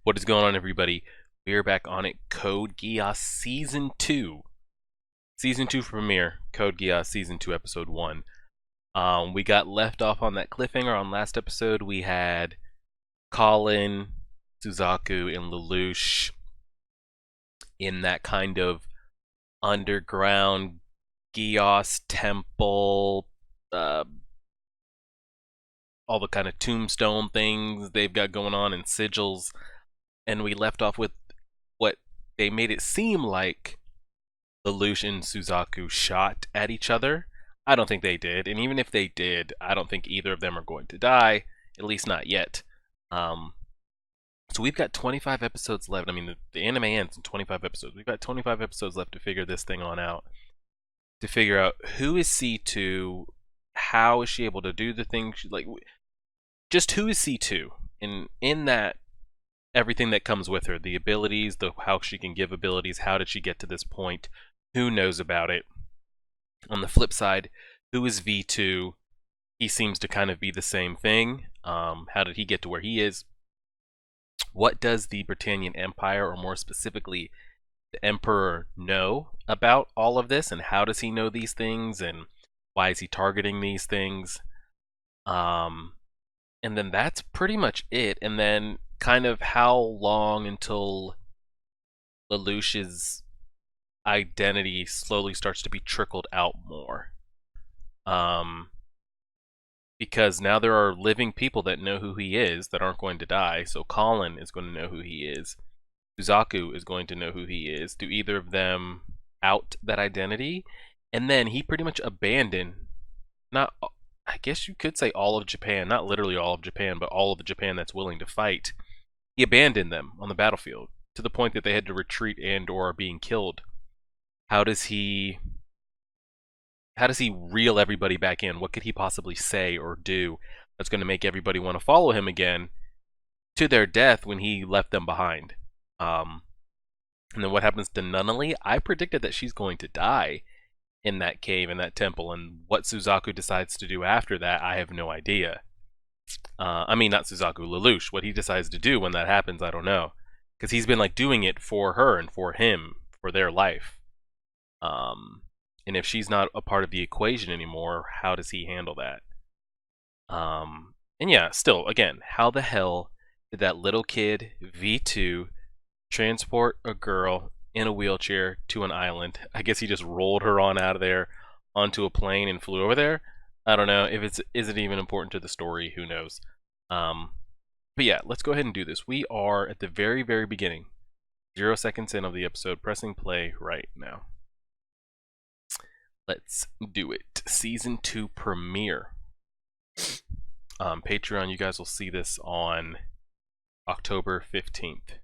What is going on, everybody? We are back on it. Code Geass Season 2. Season 2 premiere. Code Geass Season 2, Episode 1. We got left off on that cliffhanger on last episode. We had Colin, Suzaku, and Lelouch in that kind of underground Geass temple, all the kind of tombstone things they've got going on and sigils. And we left off with what they made it seem like Lelouch and Suzaku shot at each other. I don't think they did, and even if they did, I don't think either of them are going to die, at least not yet. So we've got 25 episodes left. I mean, the anime ends in 25 episodes. We've got 25 episodes left to figure this thing on out, to figure out who is C2, how is she able to do the things, like, just who is C2, and in that, everything that comes with her, the abilities, how she can give abilities, how did she get to this point, who knows about it. On the flip side, who is V2? He seems to kind of be the same thing. How did he get to where he is? What does the Britannian Empire, or more specifically the Emperor, know about all of this, and how does he know these things, and why is he targeting these things? And then that's pretty much it. And then kind of how long until Lelouch's identity slowly starts to be trickled out more. Because now there are living people that know who he is that aren't going to die. So Colin is going to know who he is. Suzaku is going to know who he is. Do either of them out that identity? And then he pretty much abandoned, not, I guess you could say all of Japan, not literally all of Japan, but all of the Japan that's willing to fight. He abandoned them on the battlefield to the point that they had to retreat and or are being killed. How does he reel everybody back in? What could he possibly say or do that's going to make everybody want to follow him again to their death when he left them behind? And then what happens to Nunnally? I predicted that she's going to die in that cave, in that temple, and what Suzaku decides to do after that, I have no idea. I mean, not Suzaku, Lelouch. What he decides to do when that happens, I don't know. Because he's been like doing it for her and for him, for their life. And if she's not a part of the equation anymore, how does he handle that? And yeah, still, again, how the hell did that little kid, V2, transport a girl in a wheelchair to an island? I guess he just rolled her on out of there onto a plane and flew over there. I don't know if is it even important to the story. Who knows? But yeah, let's go ahead and do this. We are at the very, very beginning, 0 seconds in of the episode, pressing play right now. Let's do it. Season 2 premiere. Patreon, you guys will see this on October 15th.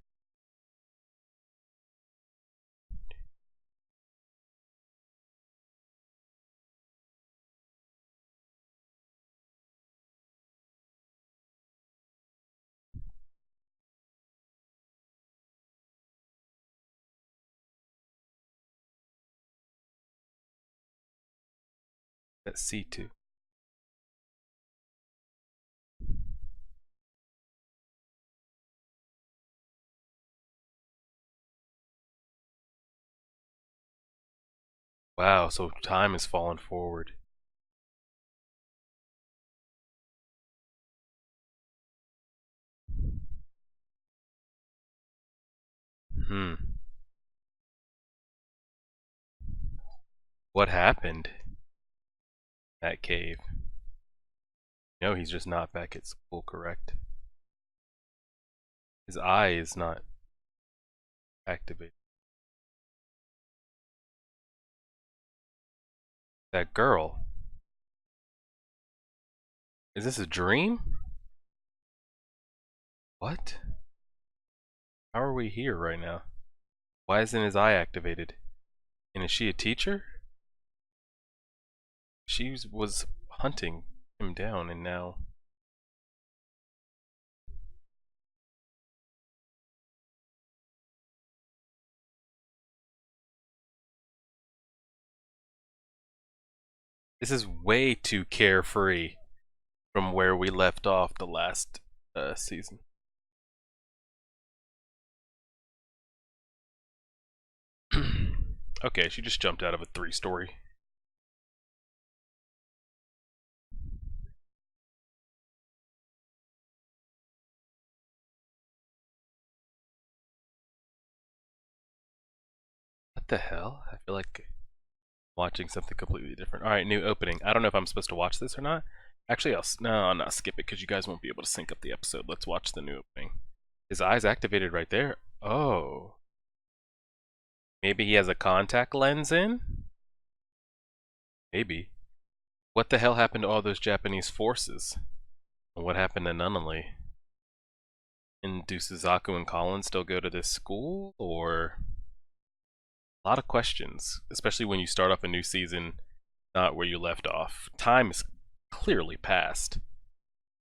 That's C2. Wow, so time has fallen forward. What happened? That cave. No, he's just not back at school, correct? His eye is not activated. That girl. Is this a dream? What? How are we here right now? Why isn't his eye activated? And is she a teacher? She was hunting him down and now... This is way too carefree from where we left off the last season. Okay, she just jumped out of a 3-story. What the hell? I feel like watching something completely different. Alright, new opening. I don't know if I'm supposed to watch this or not. Actually, I'll not skip it because you guys won't be able to sync up the episode. Let's watch the new opening. His eyes activated right there. Oh. Maybe he has a contact lens in? Maybe. What the hell happened to all those Japanese forces? And what happened to Nunnally? And do Suzaku and Colin still go to this school? Or... a lot of questions, especially when you start off a new season not where you left off. Time is clearly passed.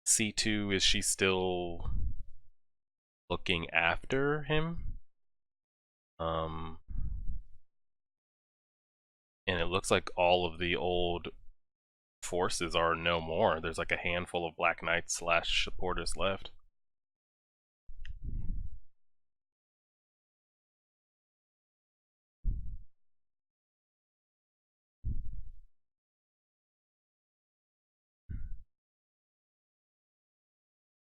C2, is she still looking after him? And it looks like all of the old forces are no more. There's like a handful of Black Knights slash supporters left.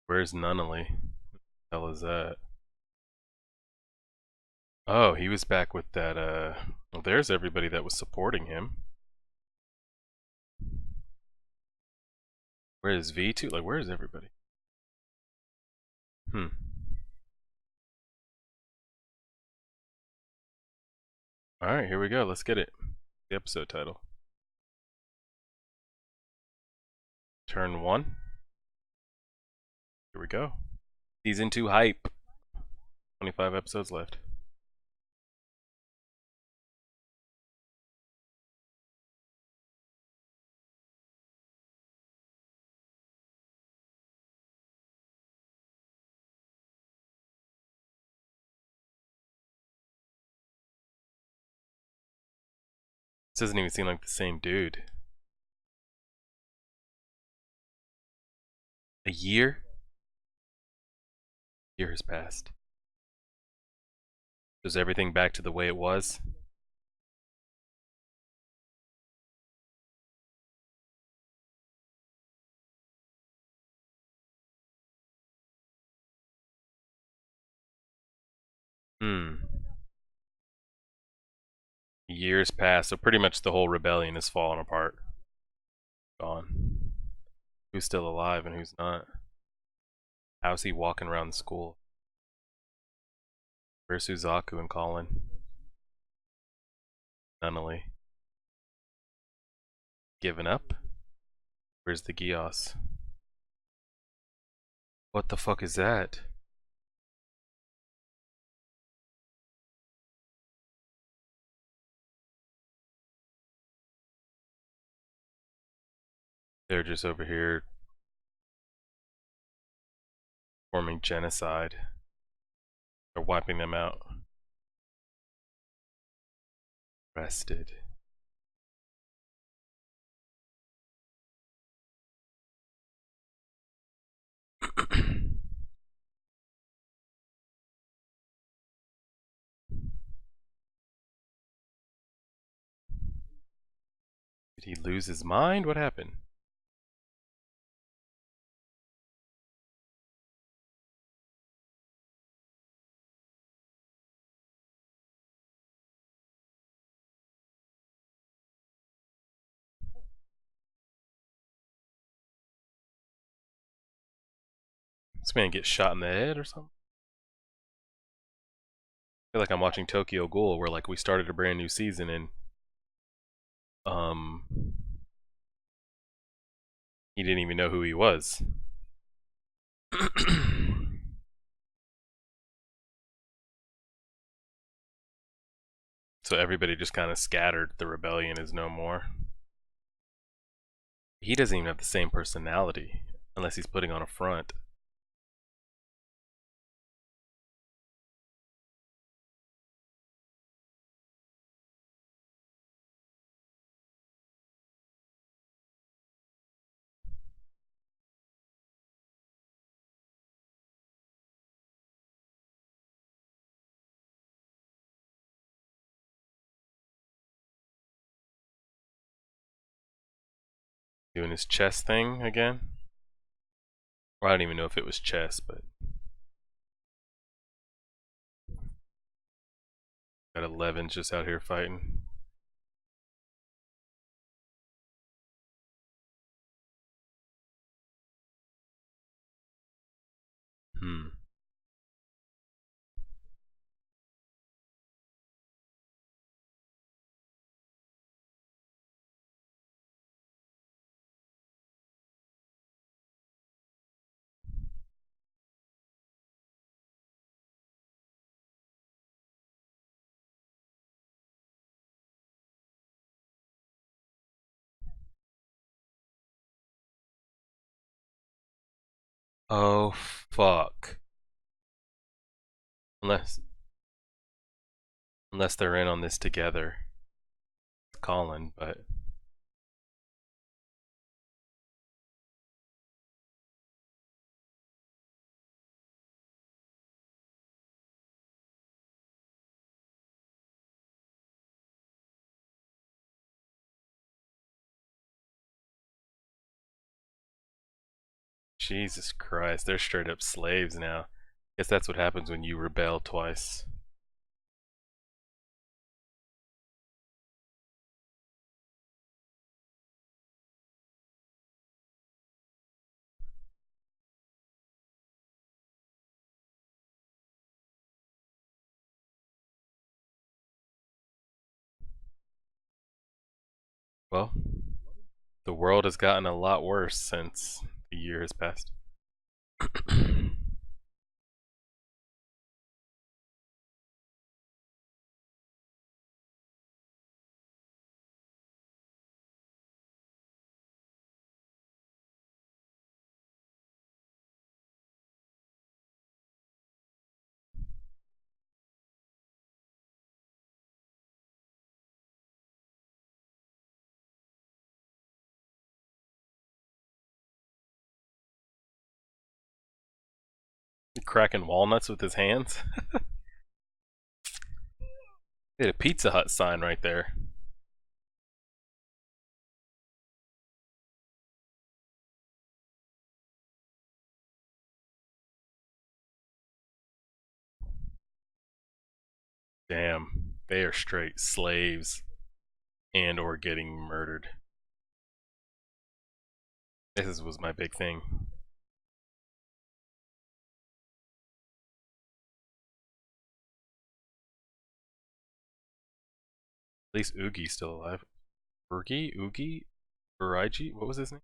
Where's Nunnally? What the hell is that? Oh, he was back with that, well, there's everybody that was supporting him. Where is V2? Like, where is everybody? Alright, here we go. Let's get it. The episode title. Turn 1. Here we go. Season 2 hype. 25 episodes left. This doesn't even seem like the same dude. A year? A year has passed. Is everything back to the way it was? Years passed, so pretty much the whole rebellion is falling apart. Gone. Who's still alive and who's not? How's he walking around the school? Where's Suzaku and Colin? Nunnally. Given up? Where's the Geass? What the fuck is that? They're just over here forming genocide. They're wiping them out. Rested. Did he lose his mind? What happened? This man get shot in the head or something? I feel like I'm watching Tokyo Ghoul, where like we started a brand new season and he didn't even know who he was. So everybody just kind of scattered. The rebellion is no more. He doesn't even have the same personality unless he's putting on a front. Doing his chess thing again. Well, I don't even know if it was chess, but got 11 just out here fighting. Hmm. Oh fuck. Unless they're in on this together. Colin, but Jesus Christ, they're straight up slaves now. Guess that's what happens when you rebel twice. Well, the world has gotten a lot worse since the year has passed. Cracking walnuts with his hands. He had a Pizza Hut sign right there. Damn, they are straight slaves and or getting murdered. This was my big thing. At least Oogie's still alive. Oogie? Uraiji? What was his name?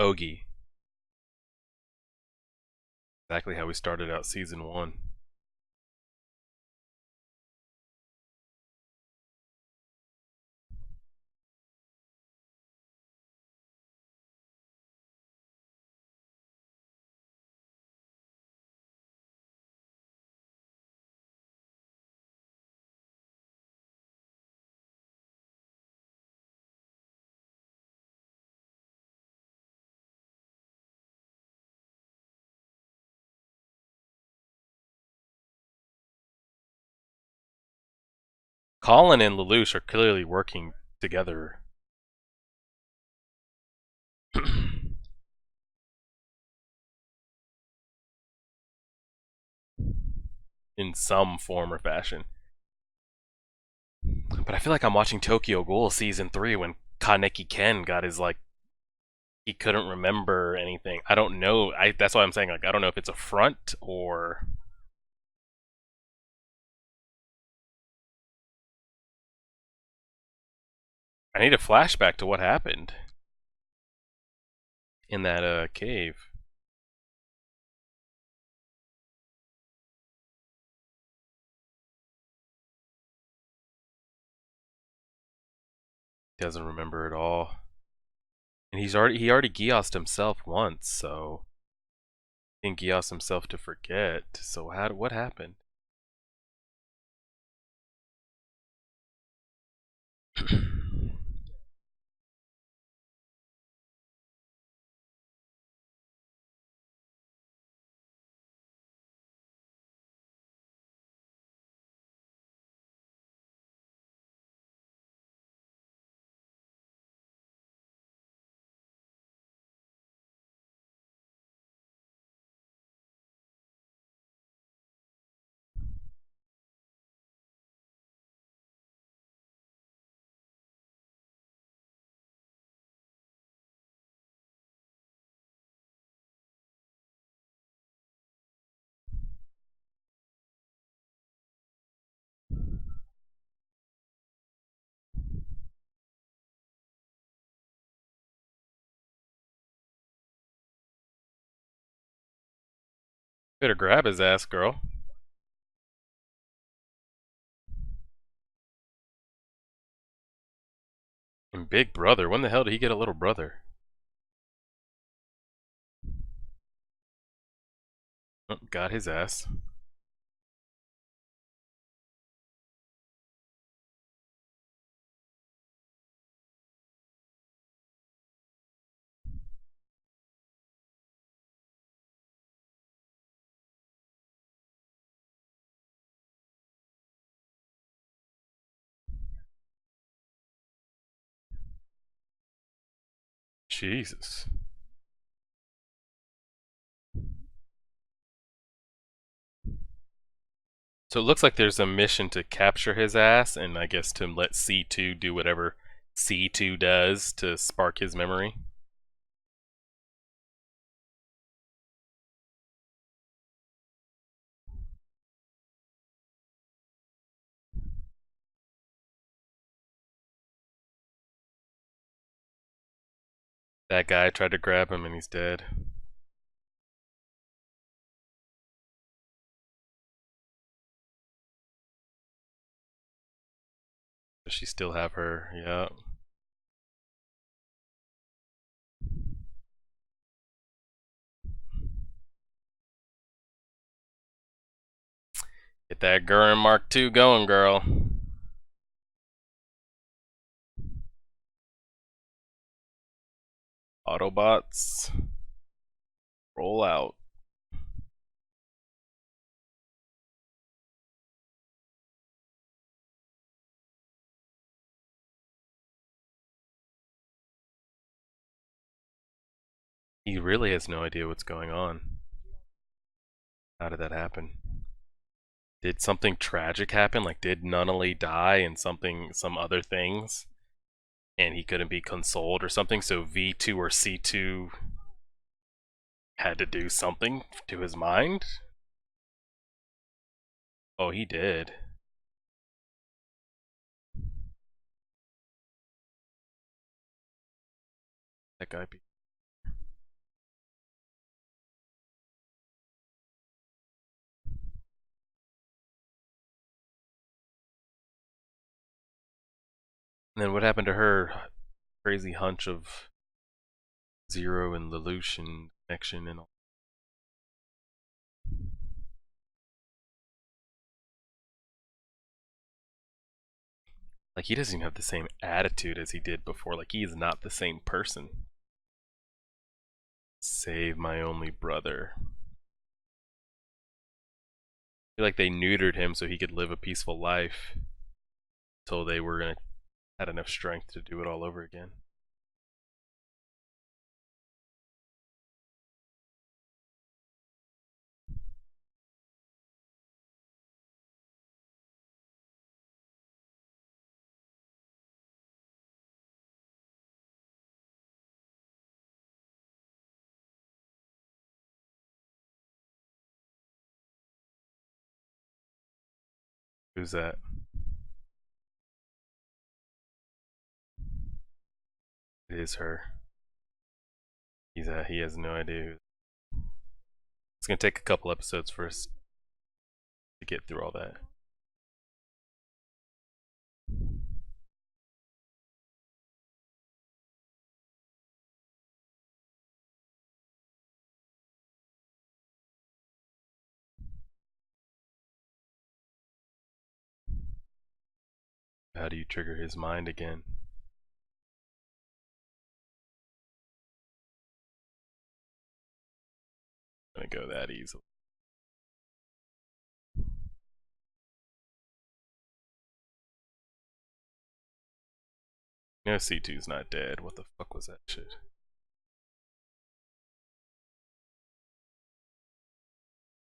Ogie. Exactly how we started out season 1. Colin and Lelouch are clearly working together. In some form or fashion. But I feel like I'm watching Tokyo Ghoul season 3 when Kaneki Ken got his like he couldn't remember anything. I don't know. That's why I'm saying like I don't know if it's a front or I need a flashback to what happened in that cave. He doesn't remember at all. And he already Geassed himself once, so he didn't Geass himself to forget. So what happened? Better grab his ass, girl. And Big Brother, when the hell did he get a little brother? Oh, got his ass. Jesus. So it looks like there's a mission to capture his ass, and I guess to let C2 do whatever C2 does to spark his memory. That guy tried to grab him and he's dead. Does she still have her? Yeah. Get that Gurren Mark II going, girl. Autobots, roll out. He really has no idea what's going on. How did that happen? Did something tragic happen? Like, did Nunnally die and some other things? And he couldn't be consoled or something, so V2 or C2 had to do something to his mind? Oh, he did. That guy be. And then what happened to her crazy hunch of Zero and Lelouch connection and all? Like, he doesn't even have the same attitude as he did before. Like, he is not the same person. Save my only brother. I feel like they neutered him so he could live a peaceful life until they were gonna had enough strength to do it all over again. Who's that? It is her. He has no idea who. It's gonna take a couple episodes for us to get through all that. How do you trigger his mind again? Gonna go that easily. No, C2's not dead. What the fuck was that shit?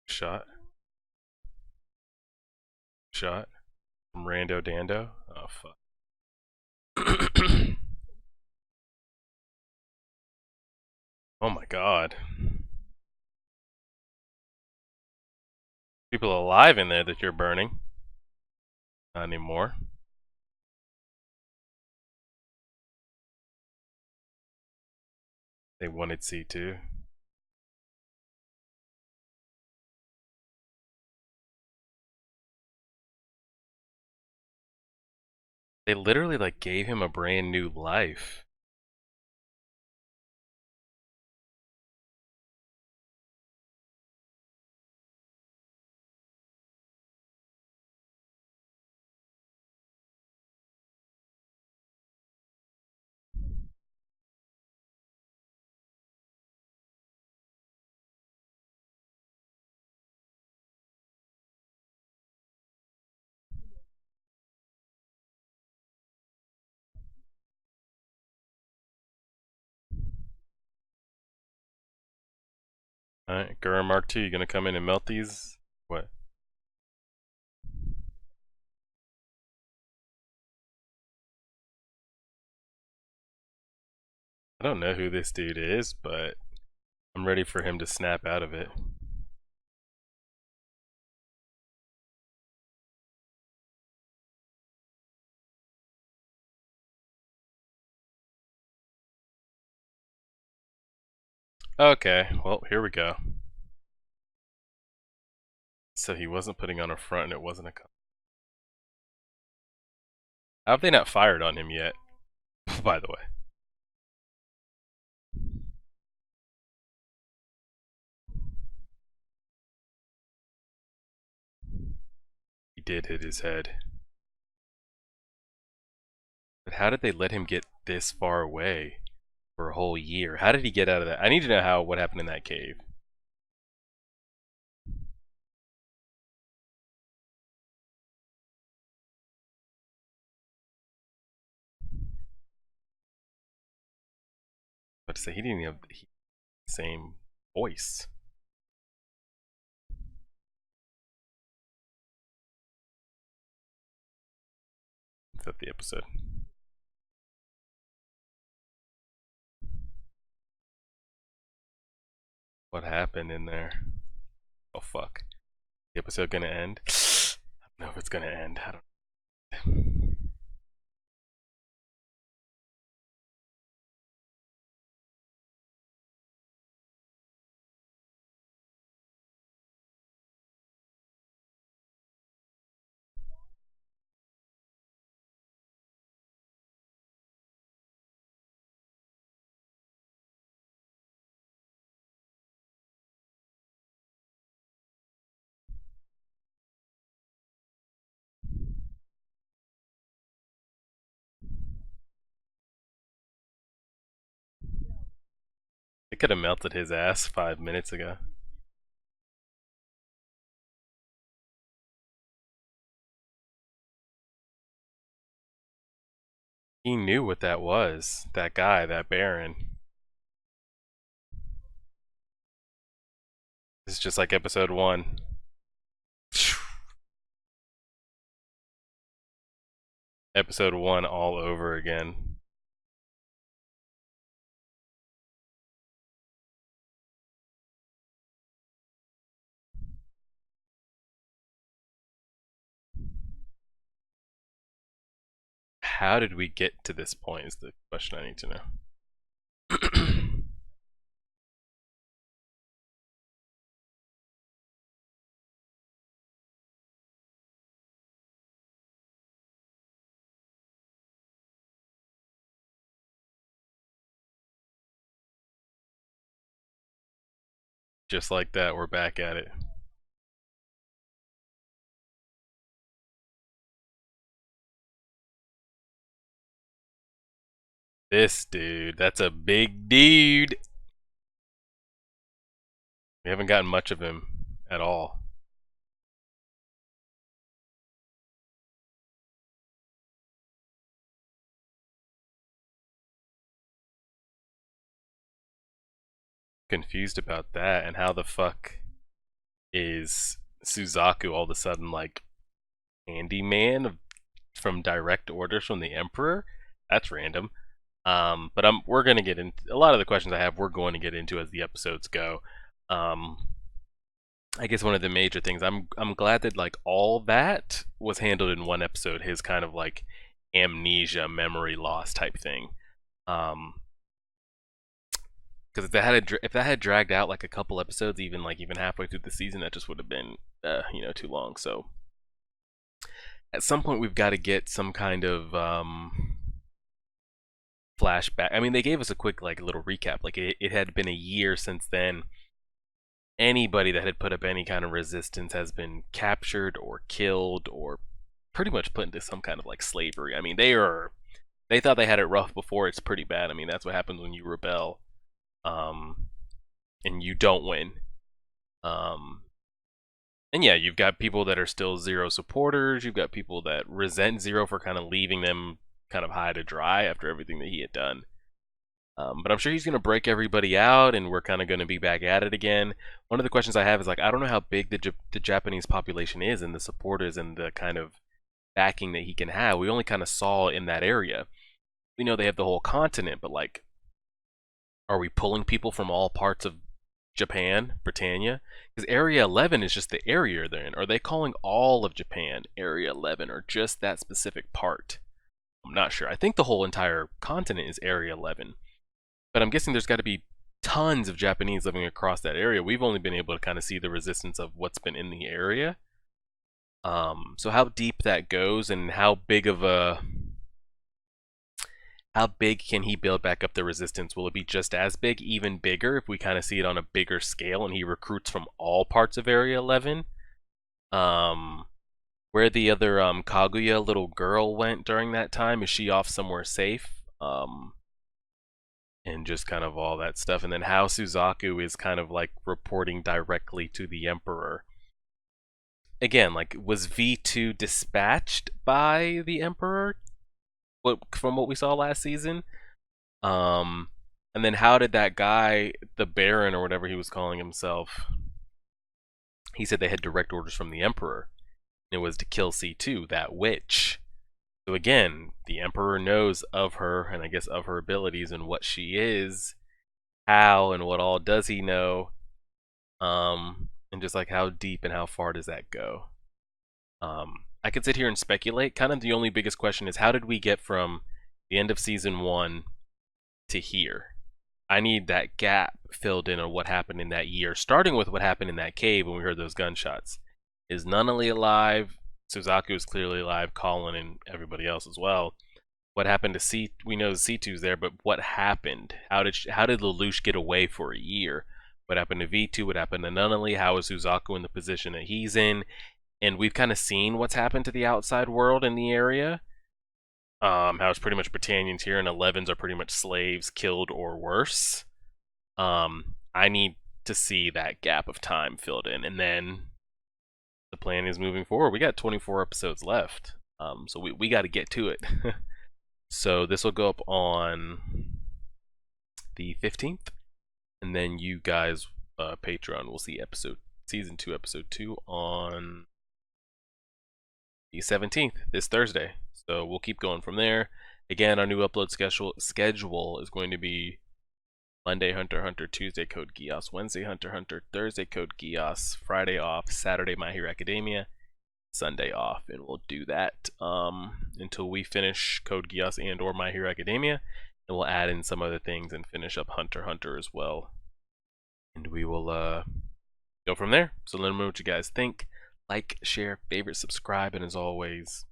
Shot? Shot? From Rando Dando? Oh fuck. Oh my god. People alive in there that you're burning. Not anymore. They wanted C2. They literally like gave him a brand new life. Alright, Gurren Mark 2, you gonna come in and melt these? What? I don't know who this dude is, but I'm ready for him to snap out of it. Okay, well, here we go. So he wasn't putting on a front and it wasn't a... How have they not fired on him yet? By the way. He did hit his head. But how did they let him get this far away for a whole year? How did he get out of that? I need to know what happened in that cave. But to say he didn't even have the same voice. Is that the episode? What happened in there? Oh fuck. The episode gonna end? I don't know if it's gonna end. I don't. They could have melted his ass 5 minutes ago. He knew what that was. That guy, that Baron. It's just like episode 1. Episode 1 all over again. How did we get to this point is the question I need to know. Just like that, we're back at it. This dude, that's a big dude. We haven't gotten much of him at all. Confused about that, and how the fuck is Suzaku all of a sudden like handyman from direct orders from the Emperor? That's random. But we're gonna get into a lot of the questions I have. We're going to get into as the episodes go. I guess one of the major things I'm glad that like all that was handled in one episode. His kind of like amnesia, memory loss type thing. Because if that had dragged out like a couple episodes, even halfway through the season, that just would have been too long. So At some point, we've got to get some kind of flashback. I mean, they gave us a quick like little recap. Like it had been a year since then. Anybody that had put up any kind of resistance has been captured or killed or pretty much put into some kind of like slavery. I mean, they thought they had it rough before. It's pretty bad. I mean, that's what happens when you rebel, um, and you don't win. Um, and yeah, you've got people that are still Zero supporters. You've got people that resent Zero for kind of leaving them kind of high to dry after everything that he had done. But I'm sure he's going to break everybody out, and we're kind of going to be back at it again. One of the questions I have is like, I don't know how big the Japanese population is, and the supporters, and the kind of backing that he can have. We only kind of saw in that area. We know they have the whole continent, but like, are we pulling people from all parts of Japan, Britannia? Because Area 11 is just the area they're in. Are they calling all of Japan Area 11, or just that specific part? I'm not sure. I think the whole entire continent is Area 11. But I'm guessing there's got to be tons of Japanese living across that area. We've only been able to kind of see the resistance of what's been in the area. So how deep that goes, and how big can he build back up the resistance? Will it be just as big, even bigger, if we kind of see it on a bigger scale and he recruits from all parts of Area 11? Where the other Kaguya little girl went during that time, is she off somewhere safe? And just kind of all that stuff. And then how Suzaku is kind of like reporting directly to the Emperor. Again, like, was V2 dispatched by the Emperor? From what we saw last season? And then how did that guy, the Baron or whatever he was calling himself, he said they had direct orders from the Emperor. And it was to kill C2, that witch. So again, the Emperor knows of her, and I guess of her abilities and what she is. How and what all does he know? And just like how deep and how far does that go? I could sit here and speculate. Kind of the only biggest question is, how did we get from the end of season 1 to here? I need that gap filled in on what happened in that year, starting with what happened in that cave when we heard those gunshots. Is Nunnally alive? Suzaku is clearly alive, Colin and everybody else as well. What happened to C? We know C2's there, but what happened? How did Lelouch get away for a year? What happened to V2? What happened to Nunnally? How is Suzaku in the position that he's in? And we've kind of seen what's happened to the outside world in the area. How it's pretty much Britannians here, and 11s are pretty much slaves, killed or worse. I need to see that gap of time filled in, and then the plan is moving forward. We got 24 episodes left, so we got to get to it. So this will go up on the 15th, and then you guys, Patreon, will see season 2, episode 2 on the 17th, this Thursday. So we'll keep going from there. Again, our new upload schedule is going to be Monday Hunter x Hunter, Tuesday Code Geass, Wednesday Hunter x Hunter, Thursday Code Geass, Friday off, Saturday My Hero Academia, Sunday off, and we'll do that until we finish Code Geass and or My Hero Academia, and we'll add in some other things and finish up Hunter x Hunter as well, and we will go from there. So let me know what you guys think. Like, share, favorite, subscribe, and as always,